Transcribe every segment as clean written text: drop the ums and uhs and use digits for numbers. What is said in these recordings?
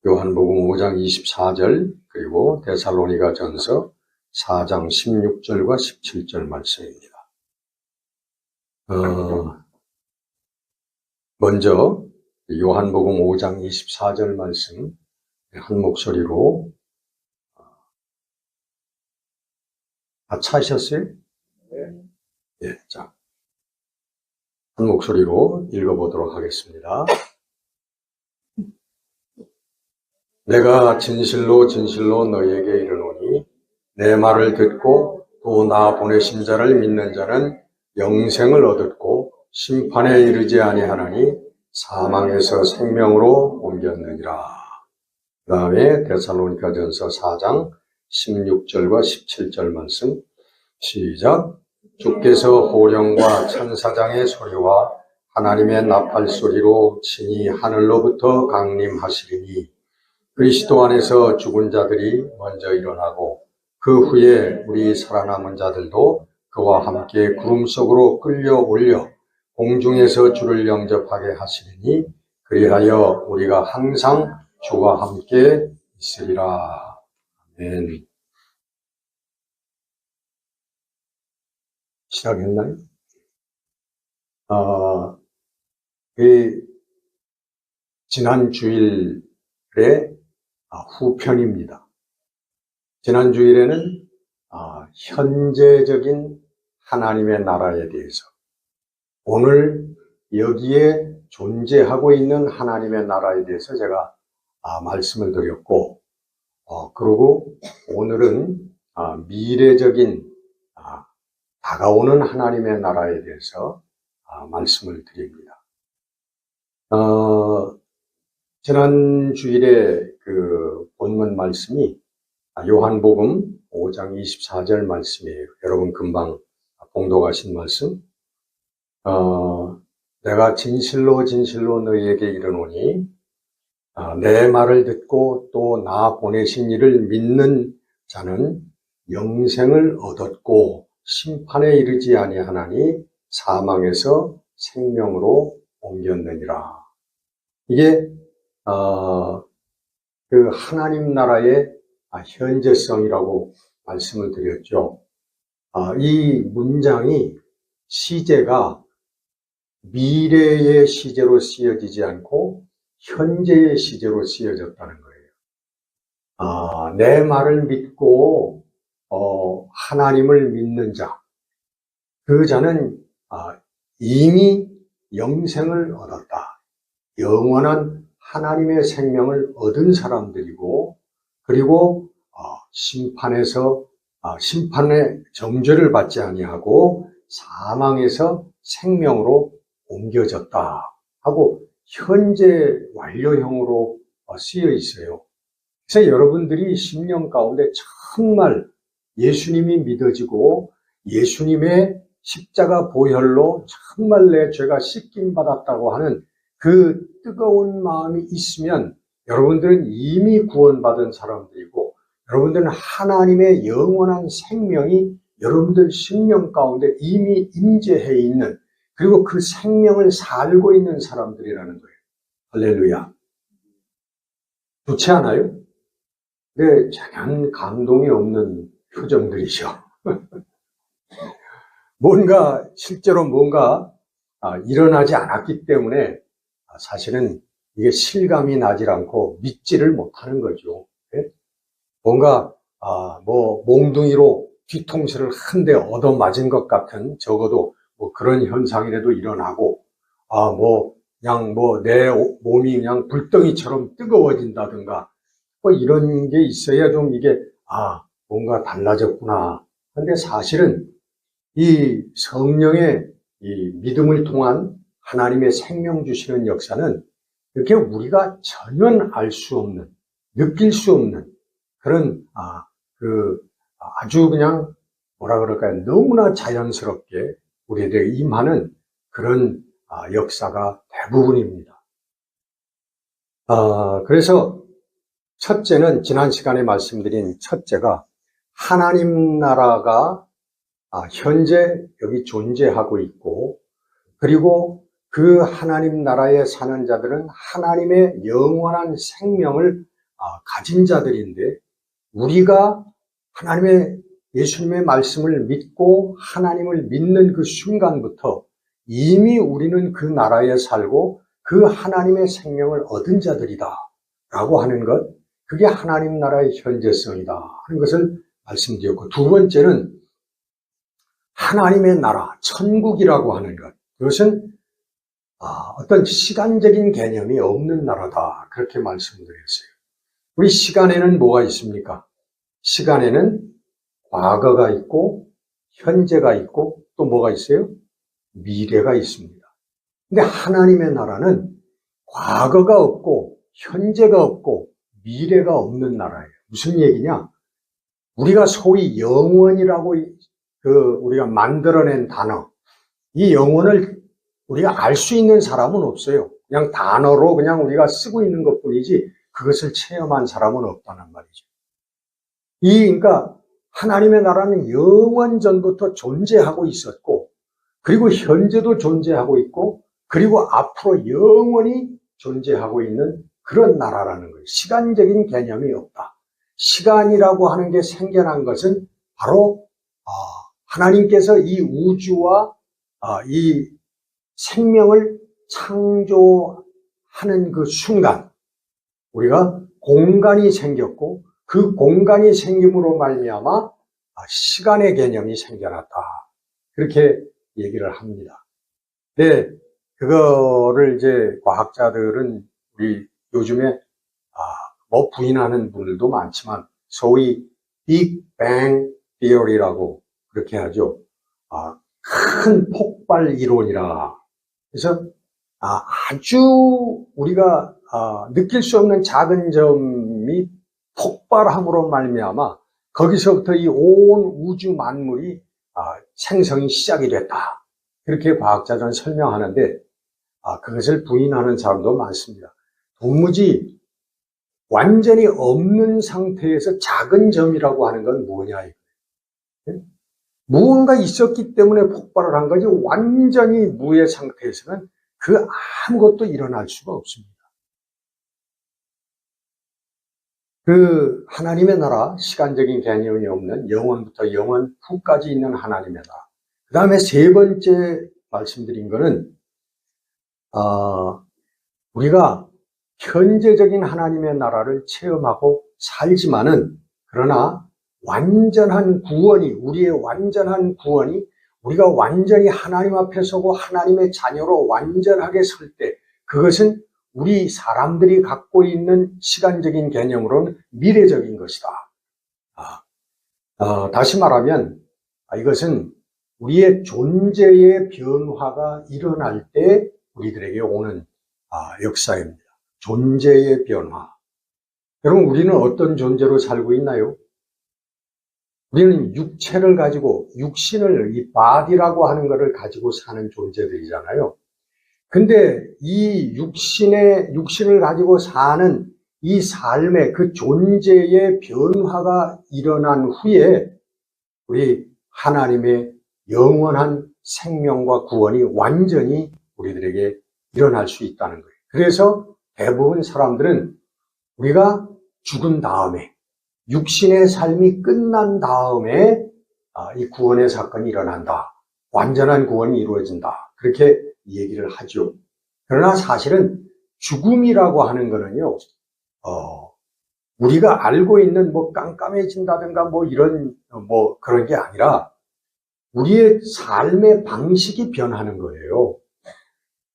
요한복음 5장 24절 그리고 데살로니가전서 4장 16절과 17절 말씀입니다. 먼저 요한복음 5장 24절 말씀 한 목소리로 다 차셨어요? 네. 예, 자, 한 목소리로 읽어보도록 하겠습니다. 내가 진실로 진실로 너희에게 이르노니 내 말을 듣고 또 나 보내신 자를 믿는 자는 영생을 얻었고 심판에 이르지 아니하나니 사망에서 생명으로 옮겼느니라. 그 다음에 데살로니가전서 4장 16절과 17절 말씀 시작. 주께서 호령과 천사장의 소리와 하나님의 나팔 소리로 친히 하늘로부터 강림하시리니 그리스도 안에서 죽은 자들이 먼저 일어나고 그 후에 우리 살아남은 자들도 그와 함께 구름 속으로 끌려 올려 공중에서 주를 영접하게 하시리니 그리하여 우리가 항상 주와 함께 있으리라. 아멘. 시작했나요? 지난 주일의 후편입니다. 지난 주일에는 현재적인 하나님의 나라에 대해서, 오늘 여기에 존재하고 있는 하나님의 나라에 대해서 제가 말씀을 드렸고, 그리고 오늘은 미래적인 다가오는 하나님의 나라에 대해서 말씀을 드립니다. 지난 주일에 그 본문 말씀이 요한복음 5장 24절 말씀이에요. 여러분 금방 봉독하신 말씀. 내가 진실로 진실로 너희에게 이르노니 내 말을 듣고 또 나 보내신 이를 믿는 자는 영생을 얻었고 심판에 이르지 아니하나니 사망에서 생명으로 옮겼느니라. 이게 그 하나님 나라의 현재성이라고 말씀을 드렸죠. 이 문장이 시제가 미래의 시제로 쓰여지지 않고 현재의 시제로 쓰여졌다는 거예요. 내 말을 믿고 하나님을 믿는 자, 그 자는 이미 영생을 얻었다. 영원한 하나님의 생명을 얻은 사람들이고, 그리고 심판의 정죄를 받지 아니하고 사망에서 생명으로 옮겨졌다 하고 현재 완료형으로 쓰여 있어요. 그래서 여러분들이 심령 가운데 정말 예수님이 믿어지고 예수님의 십자가 보혈로 정말 내 죄가 씻김 받았다고 하는 그 뜨거운 마음이 있으면 여러분들은 이미 구원받은 사람들이고, 여러분들은 하나님의 영원한 생명이 여러분들 심령 가운데 이미 임재해 있는, 그리고 그 생명을 살고 있는 사람들이라는 거예요. 할렐루야. 좋지 않아요? 네, 전혀 감동이 없는 표정들이죠. 실제로 뭔가 일어나지 않았기 때문에 사실은 이게 실감이 나질 않고 믿지를 못하는 거죠. 네? 뭔가 몽둥이로 뒤통수를 한 대 얻어맞은 것 같은, 적어도 그런 현상이라도 일어나고 내 몸이 그냥 불덩이처럼 뜨거워진다든가 이런 게 있어야 좀 이게 뭔가 달라졌구나. 근데 사실은 이 성령의 이 믿음을 통한 하나님의 생명 주시는 역사는 이렇게 우리가 전혀 알 수 없는, 느낄 수 없는 그런 아주 그냥 너무나 자연스럽게 우리에게 임하는 그런 역사가 대부분입니다. 그래서 첫째는, 지난 시간에 말씀드린 첫째가 하나님 나라가 현재 여기 존재하고 있고, 그리고 그 하나님 나라에 사는 자들은 하나님의 영원한 생명을 가진 자들인데 우리가 하나님의 예수님의 말씀을 믿고 하나님을 믿는 그 순간부터 이미 우리는 그 나라에 살고 그 하나님의 생명을 얻은 자들이다 라고 하는 것, 그게 하나님 나라의 현재성이다 하는 것을 말씀드렸고, 두 번째는 하나님의 나라, 천국이라고 하는 것, 그것은 어떤 시간적인 개념이 없는 나라다 그렇게 말씀드렸어요. 우리 시간에는 뭐가 있습니까? 시간에는 과거가 있고 현재가 있고 또 뭐가 있어요? 미래가 있습니다. 근데 하나님의 나라는 과거가 없고 현재가 없고 미래가 없는 나라예요. 무슨 얘기냐? 우리가 소위 영원이라고 우리가 만들어낸 단어, 이 영원을 우리가 알 수 있는 사람은 없어요. 그냥 단어로 그냥 우리가 쓰고 있는 것뿐이지 그것을 체험한 사람은 없다는 말이죠. 그러니까 하나님의 나라는 영원 전부터 존재하고 있었고, 그리고 현재도 존재하고 있고, 그리고 앞으로 영원히 존재하고 있는 그런 나라라는 거예요. 시간적인 개념이 없다. 시간이라고 하는 게 생겨난 것은 바로 하나님께서 이 우주와 이 생명을 창조하는 그 순간 우리가 공간이 생겼고, 그 공간이 생김으로 말미암아 시간의 개념이 생겨났다. 그렇게 얘기를 합니다. 네, 그거를 이제 과학자들은 우리 요즘에 뭐 부인하는 분들도 많지만 소위 빅뱅 티어리라고 그렇게 하죠. 큰 폭발 이론이라. 그래서 아주 우리가 느낄 수 없는 작은 점이 폭발함으로 말미암아 거기서부터 이 온 우주 만물이 생성이 시작이 됐다. 그렇게 과학자들은 설명하는데 그것을 부인하는 사람도 많습니다. 도무지 완전히 없는 상태에서 작은 점이라고 하는 건 뭐냐 이거예요. 무언가 있었기 때문에 폭발을 한 거지 완전히 무의 상태에서는 그 아무것도 일어날 수가 없습니다. 그 하나님의 나라, 시간적인 개념이 없는 영원부터 영원 후까지 있는 하나님의 나라. 그 다음에 세 번째 말씀드린 거는 우리가 현재적인 하나님의 나라를 체험하고 살지만은, 그러나 완전한 구원이, 우리의 완전한 구원이 우리가 완전히 하나님 앞에 서고 하나님의 자녀로 완전하게 설 때, 그것은 우리 사람들이 갖고 있는 시간적인 개념으로는 미래적인 것이다. 다시 말하면 이것은 우리의 존재의 변화가 일어날 때 우리들에게 오는 역사입니다. 존재의 변화. 여러분, 우리는 어떤 존재로 살고 있나요? 우리는 육체를 가지고, 육신을, 이 바디라고 하는 것을 가지고 사는 존재들이잖아요. 근데 이 육신을 가지고 사는 이 삶의 그 존재의 변화가 일어난 후에 우리 하나님의 영원한 생명과 구원이 완전히 우리들에게 일어날 수 있다는 거예요. 그래서 대부분 사람들은 우리가 죽은 다음에, 육신의 삶이 끝난 다음에 이 구원의 사건이 일어난다. 완전한 구원이 이루어진다. 그렇게 얘기를 하죠. 그러나 사실은 죽음이라고 하는 거는요, 우리가 알고 있는 뭐 깜깜해진다든가 뭐 이런 그런 게 아니라 우리의 삶의 방식이 변하는 거예요.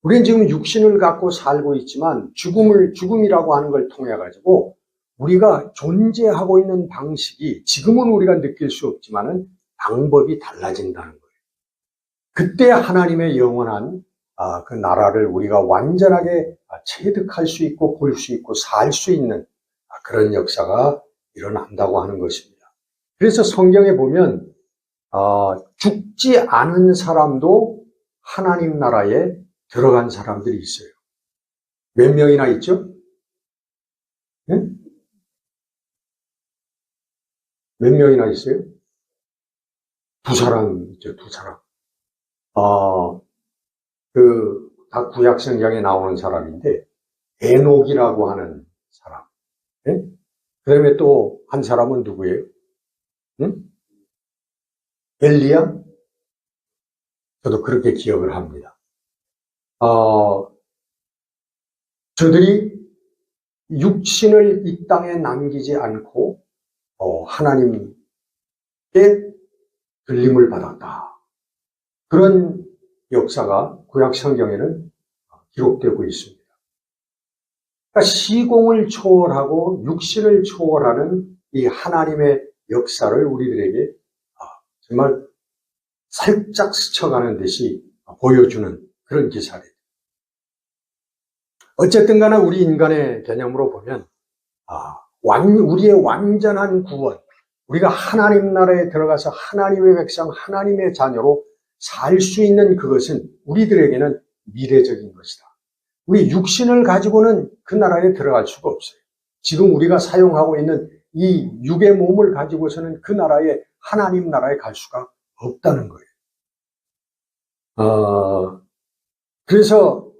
우리는 지금 육신을 갖고 살고 있지만 죽음이라고 하는 걸 통해 가지고 우리가 존재하고 있는 방식이 지금은 우리가 느낄 수 없지만은 방법이 달라진다는 거예요. 그때 하나님의 영원한 그 나라를 우리가 완전하게 체득할 수 있고 볼 수 있고 살 수 있는 그런 역사가 일어난다고 하는 것입니다. 그래서 성경에 보면 죽지 않은 사람도 하나님 나라에 들어간 사람들이 있어요. 몇 명이나 있죠? 네? 몇 명이나 있어요? 두 사람 있죠, 두 사람. 다 구약 성경에 나오는 사람인데, 에녹이라고 하는 사람. 네? 그 다음에 또 한 사람은 누구예요? 응? 엘리야? 저도 그렇게 기억을 합니다. 저들이 육신을 이 땅에 남기지 않고 하나님께 들림을 받았다. 그런 역사가 구약 성경에는 기록되고 있습니다. 그러니까 시공을 초월하고 육신을 초월하는 이 하나님의 역사를 우리들에게 정말 살짝 스쳐가는 듯이 보여주는 그런 기사래요. 어쨌든 간에 우리 인간의 개념으로 보면 우리의 완전한 구원, 우리가 하나님 나라에 들어가서 하나님의 백성, 하나님의 자녀로 살 수 있는 그것은 우리들에게는 미래적인 것이다. 우리 육신을 가지고는 그 나라에 들어갈 수가 없어요. 지금 우리가 사용하고 있는 이 육의 몸을 가지고서는 그 나라에, 하나님 나라에 갈 수가 없다는 거예요. 그래서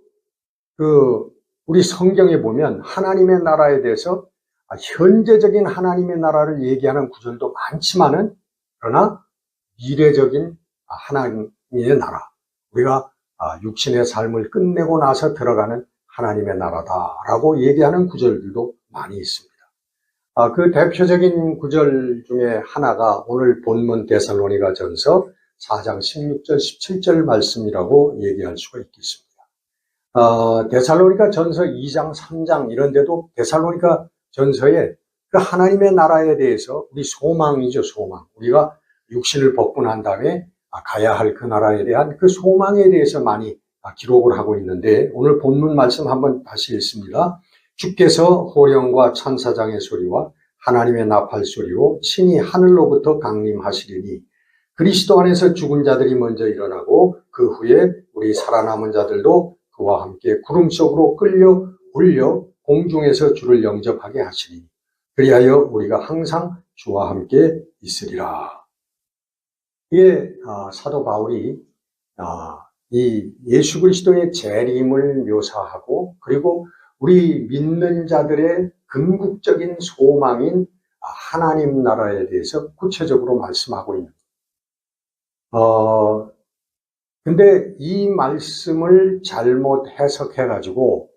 우리 성경에 보면 하나님의 나라에 대해서 현재적인 하나님의 나라를 얘기하는 구절도 많지만은, 그러나 미래적인 하나님의 나라, 우리가 육신의 삶을 끝내고 나서 들어가는 하나님의 나라다라고 얘기하는 구절들도 많이 있습니다. 그 대표적인 구절 중에 하나가 오늘 본문 데살로니가 전서 4장 16절 17절 말씀이라고 얘기할 수가 있겠습니다. 데살로니가 전서 2장 3장 이런 데도 데살로니가 전서에 그 하나님의 나라에 대해서 우리 소망이죠, 소망. 우리가 육신을 벗고 난 다음에 가야 할 그 나라에 대한 그 소망에 대해서 많이 기록을 하고 있는데, 오늘 본문 말씀 한번 다시 읽습니다. 주께서 호령과 천사장의 소리와 하나님의 나팔 소리로 친히 하늘로부터 강림하시리니 그리스도 안에서 죽은 자들이 먼저 일어나고 그 후에 우리 살아남은 자들도 그와 함께 구름 속으로 끌려 올려 공중에서 주를 영접하게 하시니 그리하여 우리가 항상 주와 함께 있으리라. 이게 사도 바울이 이 예수 그리스도의 재림을 묘사하고, 그리고 우리 믿는 자들의 궁극적인 소망인 하나님 나라에 대해서 구체적으로 말씀하고 있는 거예요. 근데 이 말씀을 잘못 해석해가지고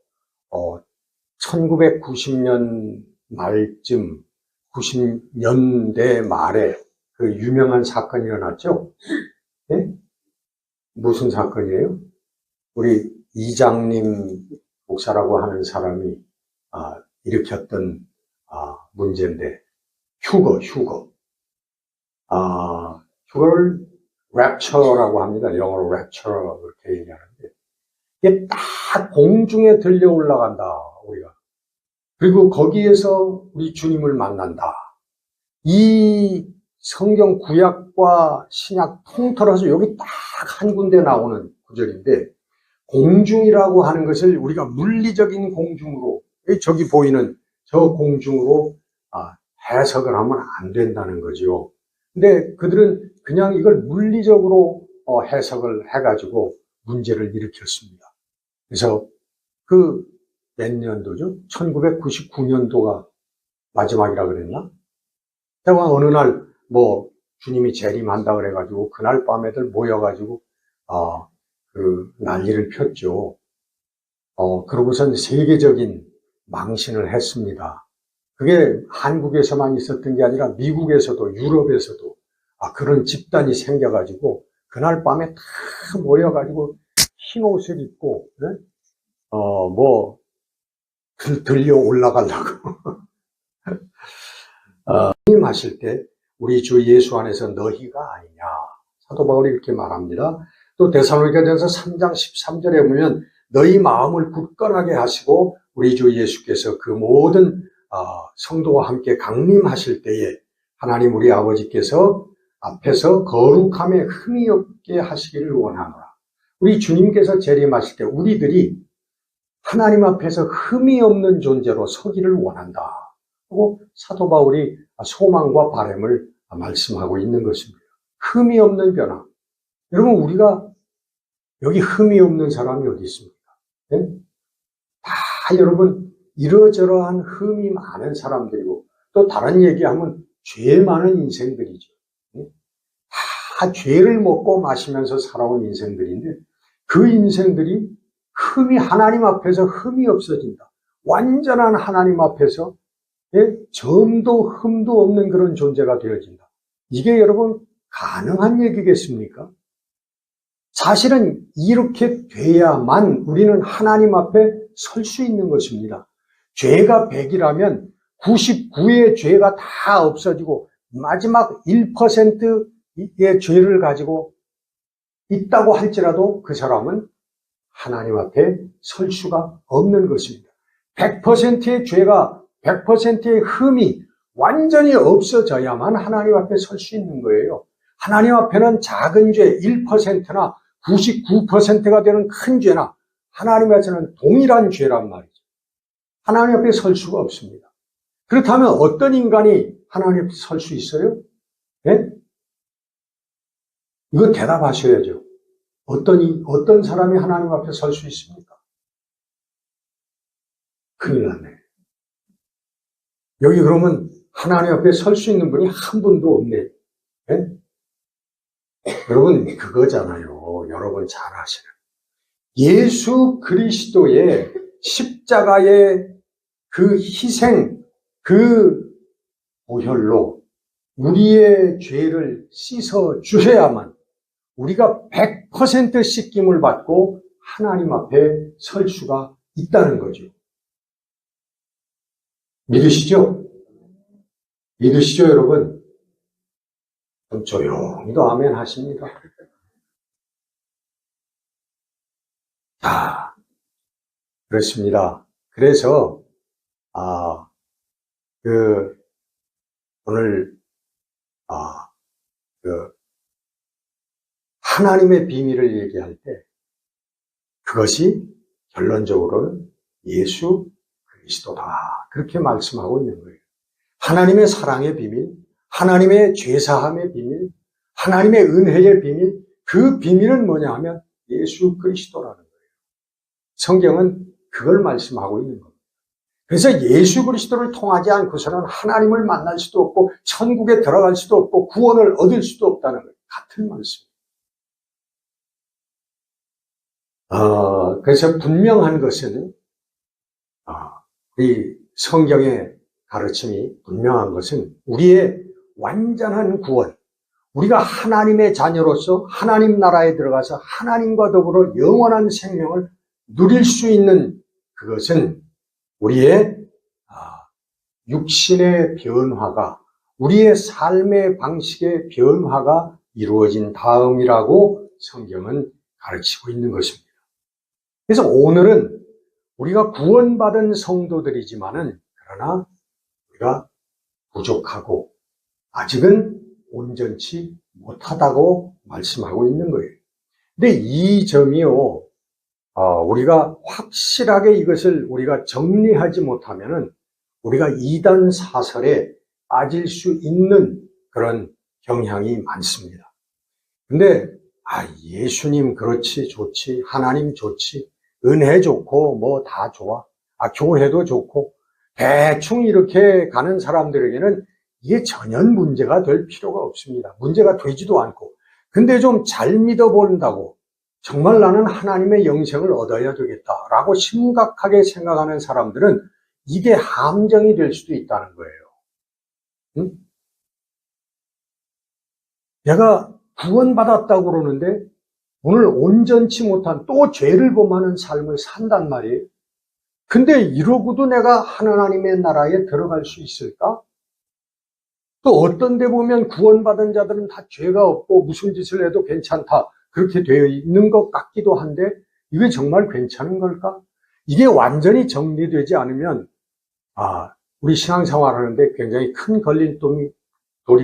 1990년 말쯤 90년대 말에 그 유명한 사건이 일어났죠. 네? 무슨 사건이에요? 우리 이장님 목사라고 하는 사람이 일으켰던 문제인데, 휴거를 랩처라고 합니다. 영어로 랩처 그렇게 얘기하는데, 이게 딱 공중에 들려 올라간다, 우리가. 그리고 거기에서 우리 주님을 만난다. 이 성경 구약과 신약 통틀어서 여기 딱 한 군데 나오는 구절인데, 공중이라고 하는 것을 우리가 물리적인 공중으로, 저기 보이는 저 공중으로 해석을 하면 안 된다는 거죠. 근데 그들은 그냥 이걸 물리적으로 해석을 해가지고 문제를 일으켰습니다. 그래서 그 몇 년도죠? 1999년도가 마지막이라 그랬나? 제가 어느 날 주님이 재림한다 그래가지고 그날 밤에들 모여가지고 그 난리를 폈죠. 그러고선 세계적인 망신을 했습니다. 그게 한국에서만 있었던 게 아니라 미국에서도 유럽에서도 그런 집단이 생겨가지고 그날 밤에 다 모여가지고 흰 옷을 입고 들려 올라가려고 하실 때 우리 주 예수 안에서 너희가 아니냐, 사도 바울이 이렇게 말합니다. 또 데살로니가전서 3장 13절에 보면 너희 마음을 굳건하게 하시고 우리 주 예수께서 그 모든 성도와 함께 강림하실 때에 하나님 우리 아버지께서 앞에서 거룩함에 흠이 없게 하시기를 원하노라. 우리 주님께서 재림하실 때 우리들이 하나님 앞에서 흠이 없는 존재로 서기를 원한다. 하고 사도 바울이 소망과 바람을 말씀하고 있는 것입니다. 흠이 없는 변화. 여러분, 우리가 여기 흠이 없는 사람이 어디 있습니까? 네? 다 여러분 이러저러한 흠이 많은 사람들이고 또 다른 얘기하면 죄 많은 인생들이죠. 다 죄를 먹고 마시면서 살아온 인생들인데 그 인생들이 하나님 앞에서 흠이 없어진다. 완전한 하나님 앞에서 점도 흠도 없는 그런 존재가 되어진다. 이게 여러분 가능한 얘기겠습니까? 사실은 이렇게 돼야만 우리는 하나님 앞에 설 수 있는 것입니다. 죄가 100이라면 99의 죄가 다 없어지고 마지막 1%의 죄를 가지고 있다고 할지라도 그 사람은 하나님 앞에 설 수가 없는 것입니다. 100%의 죄가 100%의 흠이 완전히 없어져야만 하나님 앞에 설 수 있는 거예요. 하나님 앞에는 작은 죄 1%나 99%가 되는 큰 죄나 하나님 앞에서는 동일한 죄란 말이죠. 하나님 앞에 설 수가 없습니다. 그렇다면 어떤 인간이 하나님 앞에 설 수 있어요? 네? 이거 대답하셔야죠. 어떤 사람이 하나님 앞에 설 수 있습니까? 큰일 났네. 여기 그러면 하나님 앞에 설 수 있는 분이 한 분도 없네. 네? 여러분 그거잖아요. 여러분 잘 아시는. 예수 그리스도의 십자가의 그 희생, 그 보혈로 우리의 죄를 씻어 주셔야만 우리가 100% 씻김을 받고 하나님 앞에 설 수가 있다는 거죠. 믿으시죠? 믿으시죠, 여러분? 좀 조용히도 아멘 하십니다. 자, 그렇습니다. 그래서, 오늘, 하나님의 비밀을 얘기할 때, 그것이 결론적으로는 예수 그리스도다. 그렇게 말씀하고 있는 거예요. 하나님의 사랑의 비밀, 하나님의 죄사함의 비밀, 하나님의 은혜의 비밀, 그 비밀은 뭐냐 하면 예수 그리스도라는 거예요. 성경은 그걸 말씀하고 있는 겁니다. 그래서 예수 그리스도를 통하지 않고서는 하나님을 만날 수도 없고 천국에 들어갈 수도 없고 구원을 얻을 수도 없다는 거예요. 같은 말씀입니다. 그래서 분명한 것은 이 성경의 가르침이 분명한 것은 우리의 완전한 구원, 우리가 하나님의 자녀로서 하나님 나라에 들어가서 하나님과 더불어 영원한 생명을 누릴 수 있는 그것은 우리의 육신의 변화가, 우리의 삶의 방식의 변화가 이루어진 다음이라고 성경은 가르치고 있는 것입니다. 그래서 오늘은 우리가 구원받은 성도들이지만은 그러나 우리가 부족하고 아직은 온전치 못하다고 말씀하고 있는 거예요. 근데 이 점이요, 우리가 확실하게 이것을 우리가 정리하지 못하면은 우리가 이단 사설에 빠질 수 있는 그런 경향이 많습니다. 근데 예수님 그렇지 좋지, 하나님 좋지, 은혜 좋고 뭐 다 좋아, 교회도 좋고 대충 이렇게 가는 사람들에게는 이게 전혀 문제가 될 필요가 없습니다. 문제가 되지도 않고. 근데 좀 잘 믿어본다고 정말 나는 하나님의 영생을 얻어야 되겠다라고 심각하게 생각하는 사람들은 이게 함정이 될 수도 있다는 거예요. 응? 내가 구원받았다고 그러는데 오늘 온전치 못한 또 죄를 범하는 삶을 산단 말이에요. 근데 이러고도 내가 하나님의 나라에 들어갈 수 있을까? 또 어떤 데 보면 구원받은 자들은 다 죄가 없고 무슨 짓을 해도 괜찮다. 그렇게 되어 있는 것 같기도 한데 이게 정말 괜찮은 걸까? 이게 완전히 정리되지 않으면 우리 신앙생활 하는데 굉장히 큰 걸림돌이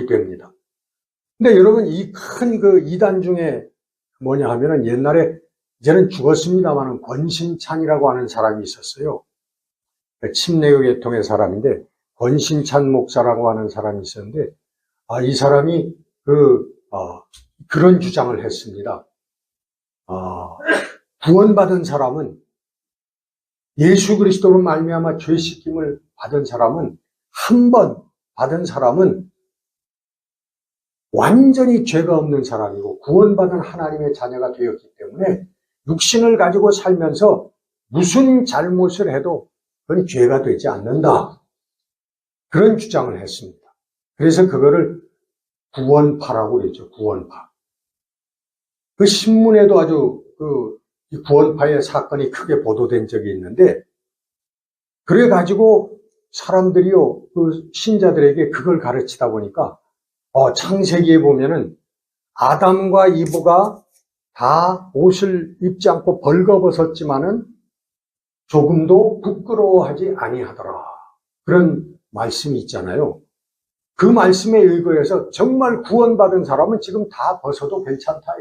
됩니다. 근데 여러분 이 큰 그 이단 중에 뭐냐 하면은 옛날에 이제는 죽었습니다만은 권신찬이라고 하는 사람이 있었어요. 침례교 계통의 사람인데 권신찬 목사라고 하는 사람이 있었는데 이 사람이 그런 주장을 했습니다. 구원받은 사람은 예수 그리스도로 말미암아 죄 씻김을 받은 사람은 한 번 받은 사람은 완전히 죄가 없는 사람이고 구원받은 하나님의 자녀가 되었기 때문에 육신을 가지고 살면서 무슨 잘못을 해도 그건 죄가 되지 않는다. 그런 주장을 했습니다. 그래서 그거를 구원파라고 그랬죠. 구원파. 그 신문에도 아주 이 구원파의 사건이 크게 보도된 적이 있는데, 그래가지고 사람들이요, 그 신자들에게 그걸 가르치다 보니까, 창세기에 보면은 아담과 이브가 다 옷을 입지 않고 벌거벗었지만은 조금도 부끄러워하지 아니하더라. 그런 말씀이 있잖아요. 그 말씀에 의거해서 정말 구원받은 사람은 지금 다 벗어도 괜찮다.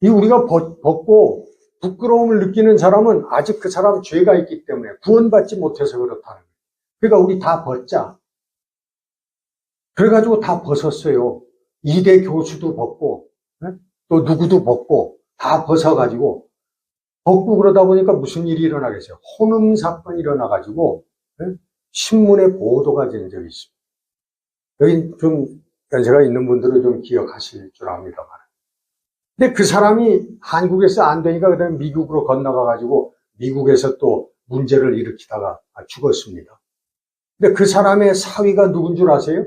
이 우리가 벗고 부끄러움을 느끼는 사람은 아직 그 사람 죄가 있기 때문에 구원받지 못해서 그렇다는 거예요. 그러니까 우리 다 벗자. 그래가지고 다 벗었어요. 이대 교수도 벗고, 또 누구도 벗고, 다 벗어가지고, 벗고 그러다 보니까 무슨 일이 일어나겠어요? 혼음 사건이 일어나가지고, 신문에 보도가 된 적이 있습니다. 여기 좀 연세가 있는 분들은 좀 기억하실 줄 압니다만. 근데 그 사람이 한국에서 안 되니까 그다음에 미국으로 건너가가지고 미국에서 또 문제를 일으키다가 죽었습니다. 근데 그 사람의 사위가 누군 줄 아세요?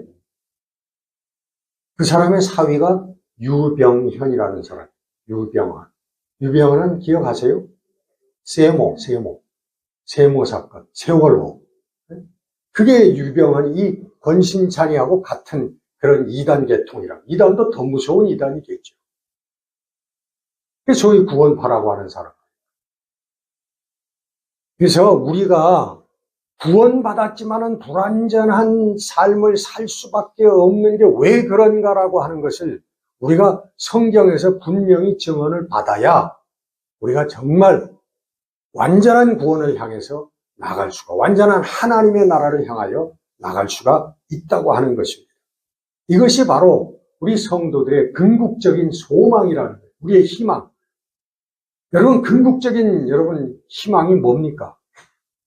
그 사람의 사위가 유병현이라는 사람. 유병헌. 유병헌은 기억하세요? 세모 사건, 세월호. 그게 유병헌이 이 권신찬이하고 같은 그런 이단 계통이라. 이단도 더 무서운 이단이 됐죠. 그게 소위 구원파라고 하는 사람. 그래서 우리가 구원받았지만은 불완전한 삶을 살 수밖에 없는 게 왜 그런가라고 하는 것을 우리가 성경에서 분명히 증언을 받아야 우리가 정말 완전한 구원을 향해서 나갈 수가, 완전한 하나님의 나라를 향하여 나갈 수가 있다고 하는 것입니다. 이것이 바로 우리 성도들의 궁극적인 소망이라는 거예요. 우리의 희망. 여러분, 궁극적인 희망이 뭡니까?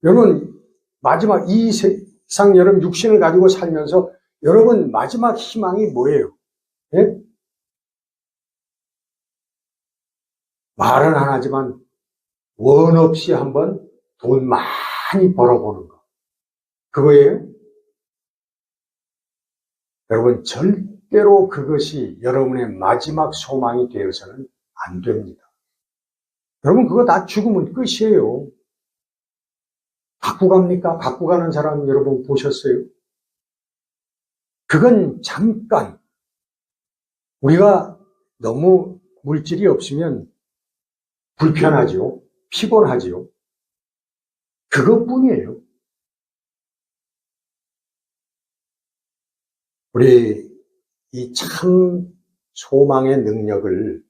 여러분, 마지막 이 세상 여러분 육신을 가지고 살면서 여러분 마지막 희망이 뭐예요? 예? 말은 안 하지만 원 없이 한번 돈 많이 벌어보는 거. 그거예요? 여러분, 절대로 그것이 여러분의 마지막 소망이 되어서는 안 됩니다. 여러분, 그거 다 죽으면 끝이에요. 갖고 갑니까? 갖고 가는 사람 여러분 보셨어요? 그건 잠깐. 우리가 너무 물질이 없으면 불편하지요. 피곤하지요. 그것뿐이에요. 우리 이 참 소망의 능력을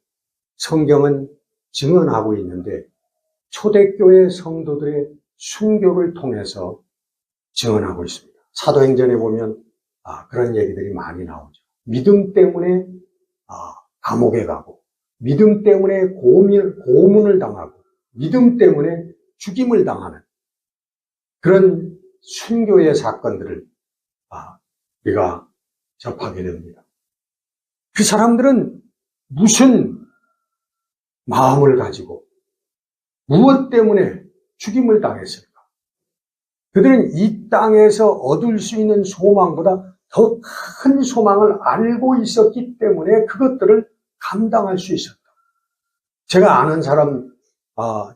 성경은 증언하고 있는데 초대교회 성도들의 순교를 통해서 증언하고 있습니다. 사도행전에 보면 그런 얘기들이 많이 나오죠. 믿음 때문에 감옥에 가고, 믿음 때문에 고문을 당하고, 믿음 때문에 죽임을 당하는 그런 순교의 사건들을 우리가 접하게 됩니다. 그 사람들은 무슨 마음을 가지고 무엇 때문에 죽임을 당했을까? 그들은 이 땅에서 얻을 수 있는 소망보다 더 큰 소망을 알고 있었기 때문에 그것들을 감당할 수 있었다. 제가 아는 사람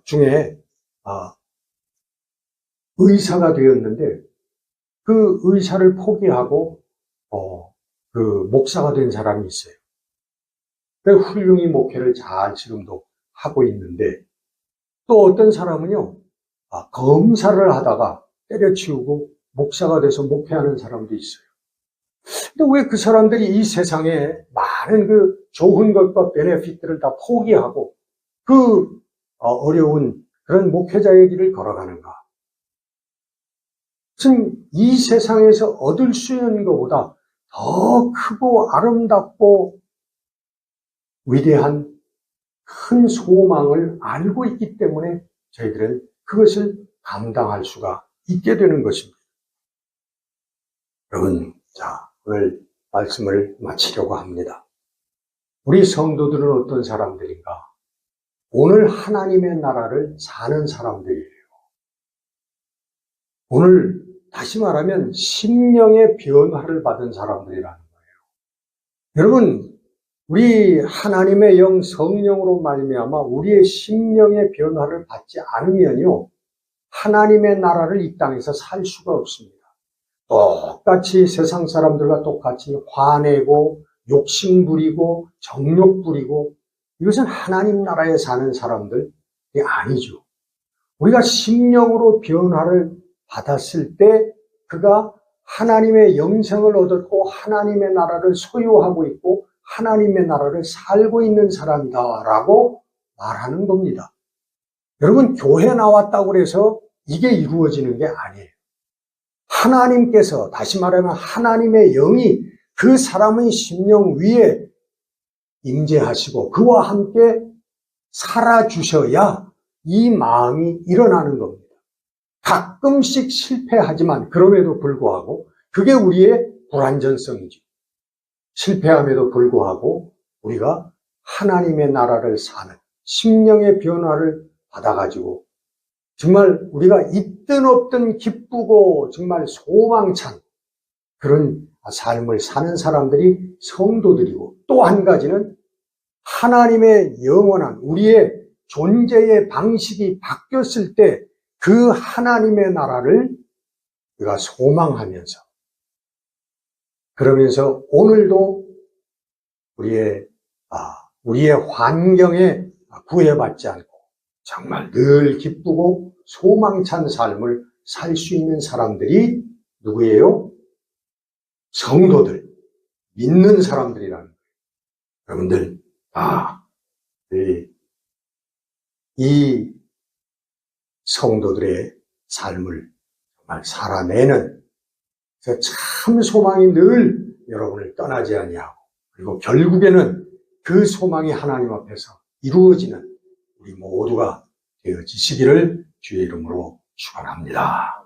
중에 의사가 되었는데 그 의사를 포기하고 그 목사가 된 사람이 있어요. 훌륭히 목회를 잘 지금도 하고 있는데 또 어떤 사람은요, 검사를 하다가 때려치우고 목사가 돼서 목회하는 사람도 있어요. 근데 왜 그 사람들이 이 세상에 많은 그 좋은 것과 베네핏들을 다 포기하고 그 어려운 그런 목회자의 길을 걸어가는가? 무슨 이 세상에서 얻을 수 있는 것보다 더 크고 아름답고 위대한 큰 소망을 알고 있기 때문에 저희들은 그것을 감당할 수가 있게 되는 것입니다. 여러분, 자, 오늘 말씀을 마치려고 합니다. 우리 성도들은 어떤 사람들인가? 오늘 하나님의 나라를 사는 사람들이에요. 오늘 다시 말하면 심령의 변화를 받은 사람들이라는 거예요. 여러분, 우리 하나님의 영 성령으로 말미암아 우리의 심령의 변화를 받지 않으면요, 하나님의 나라를 이 땅에서 살 수가 없습니다. 똑같이 세상 사람들과 똑같이 화내고 욕심 부리고 정욕 부리고, 이것은 하나님 나라에 사는 사람들이 아니죠. 우리가 심령으로 변화를 받았을 때 그가 하나님의 영생을 얻었고 하나님의 나라를 소유하고 있고 하나님의 나라를 살고 있는 사람이다라고 말하는 겁니다. 여러분, 교회 나왔다고 해서 이게 이루어지는 게 아니에요. 하나님께서, 다시 말하면 하나님의 영이 그 사람의 심령 위에 임재하시고 그와 함께 살아주셔야 이 마음이 일어나는 겁니다. 가끔씩 실패하지만 그럼에도 불구하고 그게 우리의 불완전성이죠. 실패함에도 불구하고 우리가 하나님의 나라를 사는 심령의 변화를 받아가지고 정말 우리가 있든 없든 기쁘고 정말 소망찬 그런 삶을 사는 사람들이 성도들이고, 또 한 가지는 하나님의 영원한 우리의 존재의 방식이 바뀌었을 때 그 하나님의 나라를 우리가 소망하면서, 그러면서 오늘도 우리의 환경에 구애받지 않고 정말 늘 기쁘고 소망찬 삶을 살 수 있는 사람들이 누구예요? 성도들, 믿는 사람들이라는 거예요. 여러분들, 이 성도들의 삶을 정말 살아내는, 참 소망이 늘 여러분을 떠나지 아니하고, 그리고 결국에는 그 소망이 하나님 앞에서 이루어지는 우리 모두가 되어지시기를 주의 이름으로 축원합니다.